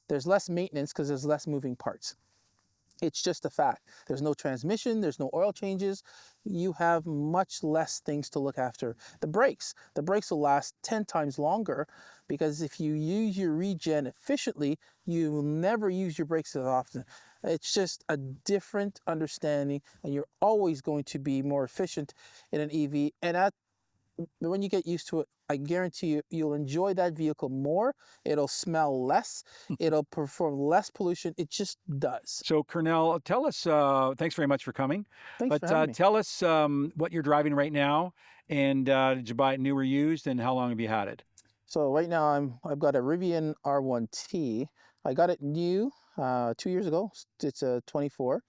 There's less maintenance because there's less moving parts. It's just a fact. There's no transmission, there's no oil changes. You have much less things to look after. The brakes will last 10 times longer because if you use your regen efficiently, you will never use your brakes as often. It's just a different understanding, and you're always going to be more efficient in an EV. And when you get used to it, I guarantee you, you'll enjoy that vehicle more. It'll smell less. It'll perform less pollution. It just does. So Cornell, tell us, thanks very much for coming. Thanks for having me. Tell us what you're driving right now, and did you buy it new or used, and how long have you had it? So right now I've got a Rivian R1T. I got it new 2 years ago. It's a 24.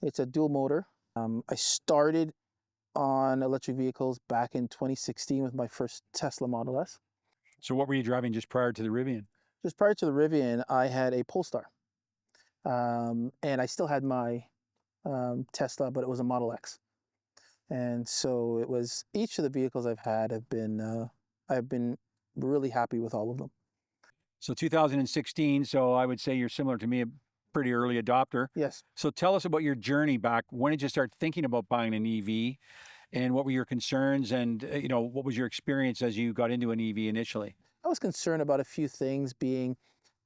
It's a dual motor. I started on electric vehicles back in 2016 with my first Tesla Model S. So what were you driving just prior to the Rivian? Just prior to the Rivian, I had a Polestar. And I still had my Tesla, but it was a Model X. And so it was, each of the vehicles I've had have been, I've been really happy with all of them. So 2016, so I would say you're similar to me, a pretty early adopter. Yes. So tell us about your journey back. When did you start thinking about buying an EV, and what were your concerns, and what was your experience as you got into an EV initially? I was concerned about a few things, being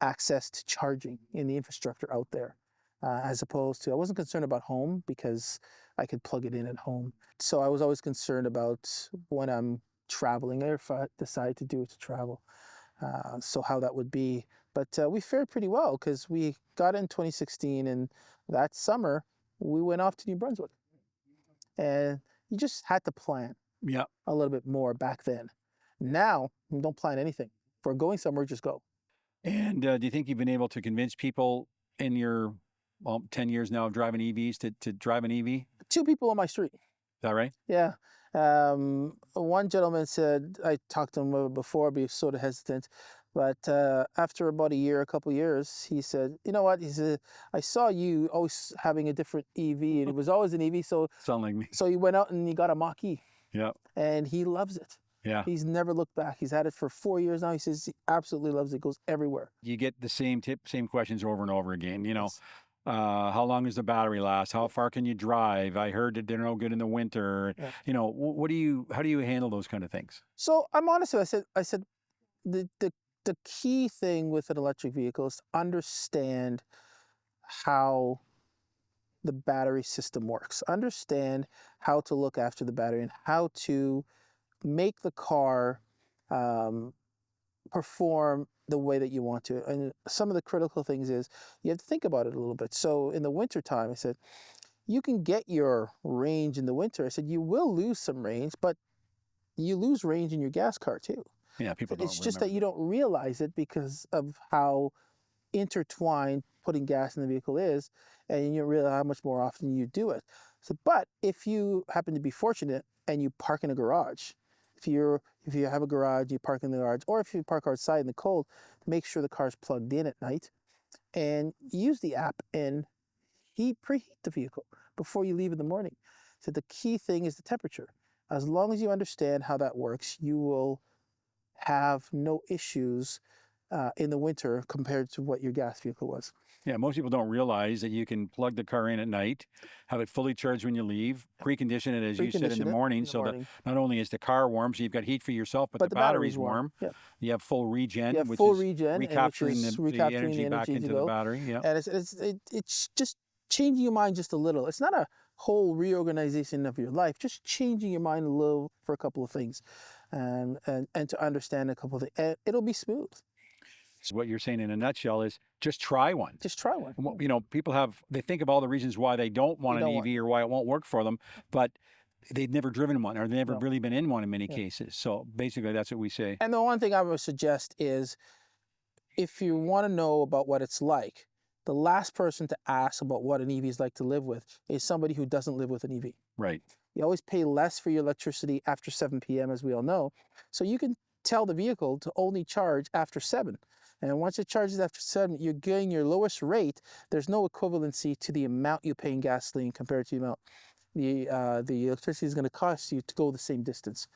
access to charging in the infrastructure out there, as opposed to, I wasn't concerned about home because I could plug it in at home. So I was always concerned about when I'm traveling, or if I decide to do it to travel, so how that would be. But we fared pretty well because we got in 2016, and that summer we went off to New Brunswick. And you just had to plan a little bit more back then. Now, you don't plan anything. If we're going somewhere, just go. And do you think you've been able to convince people in your 10 years now of driving EVs to drive an EV? 2 people on my street. Is that right? Yeah. One gentleman said, I talked to him before, but he was sort of hesitant. But after about a couple of years, he said, you know what? He said, I saw you always having a different EV, and it was always an EV. So sound like me. So he went out and he got a Mach-E. Yeah. And he loves it. Yeah. He's never looked back. He's had it for 4 years now. He says he absolutely loves it. Goes everywhere. You get the same questions over and over again. Yes. How long does the battery last? How far can you drive? I heard that they're no good in the winter. Yeah. How do you handle those kind of things? So I'm honest with you. I said the key thing with an electric vehicle is to understand how the battery system works. Understand how to look after the battery and how to make the car perform the way that you want to. And some of the critical things is you have to think about it a little bit. So in the winter time, I said, you can get your range in the winter. I said, you will lose some range, but you lose range in your gas car too. Yeah, people don't It's just that you don't realize it because of how intertwined putting gas in the vehicle is, and you don't realize how much more often you do it. So, but if you happen to be fortunate and you park in a garage, if you have a garage, you park in the garage, or if you park outside in the cold, make sure the car's plugged in at night, and use the app and preheat the vehicle before you leave in the morning. So the key thing is the temperature. As long as you understand how that works, you will have no issues in the winter compared to what your gas vehicle was. Yeah, most people don't realize that you can plug the car in at night, have it fully charged when you leave, precondition it, as you said, in the morning, so that not only is the car warm, so you've got heat for yourself, but the battery's warm. Yeah. You have full regen, which is is recapturing the energy back into the battery. Yeah. And it's just changing your mind just a little. It's not a whole reorganization of your life, just changing your mind a little for a couple of things, and to understand a couple of things. And it'll be smooth. So what you're saying in a nutshell is just try one. Just try one. People they think of all the reasons why they don't want an EV or why it won't work for them, but they've never driven one, or they've never really been in one in many cases. So basically that's what we say. And the one thing I would suggest is, if you want to know about what it's like, the last person to ask about what an EV is like to live with is somebody who doesn't live with an EV. Right. You always pay less for your electricity after 7 p.m., as we all know. So you can tell the vehicle to only charge after 7. And once it charges after 7, you're getting your lowest rate. There's no equivalency to the amount you pay in gasoline compared to the amount the electricity is going to cost you to go the same distance.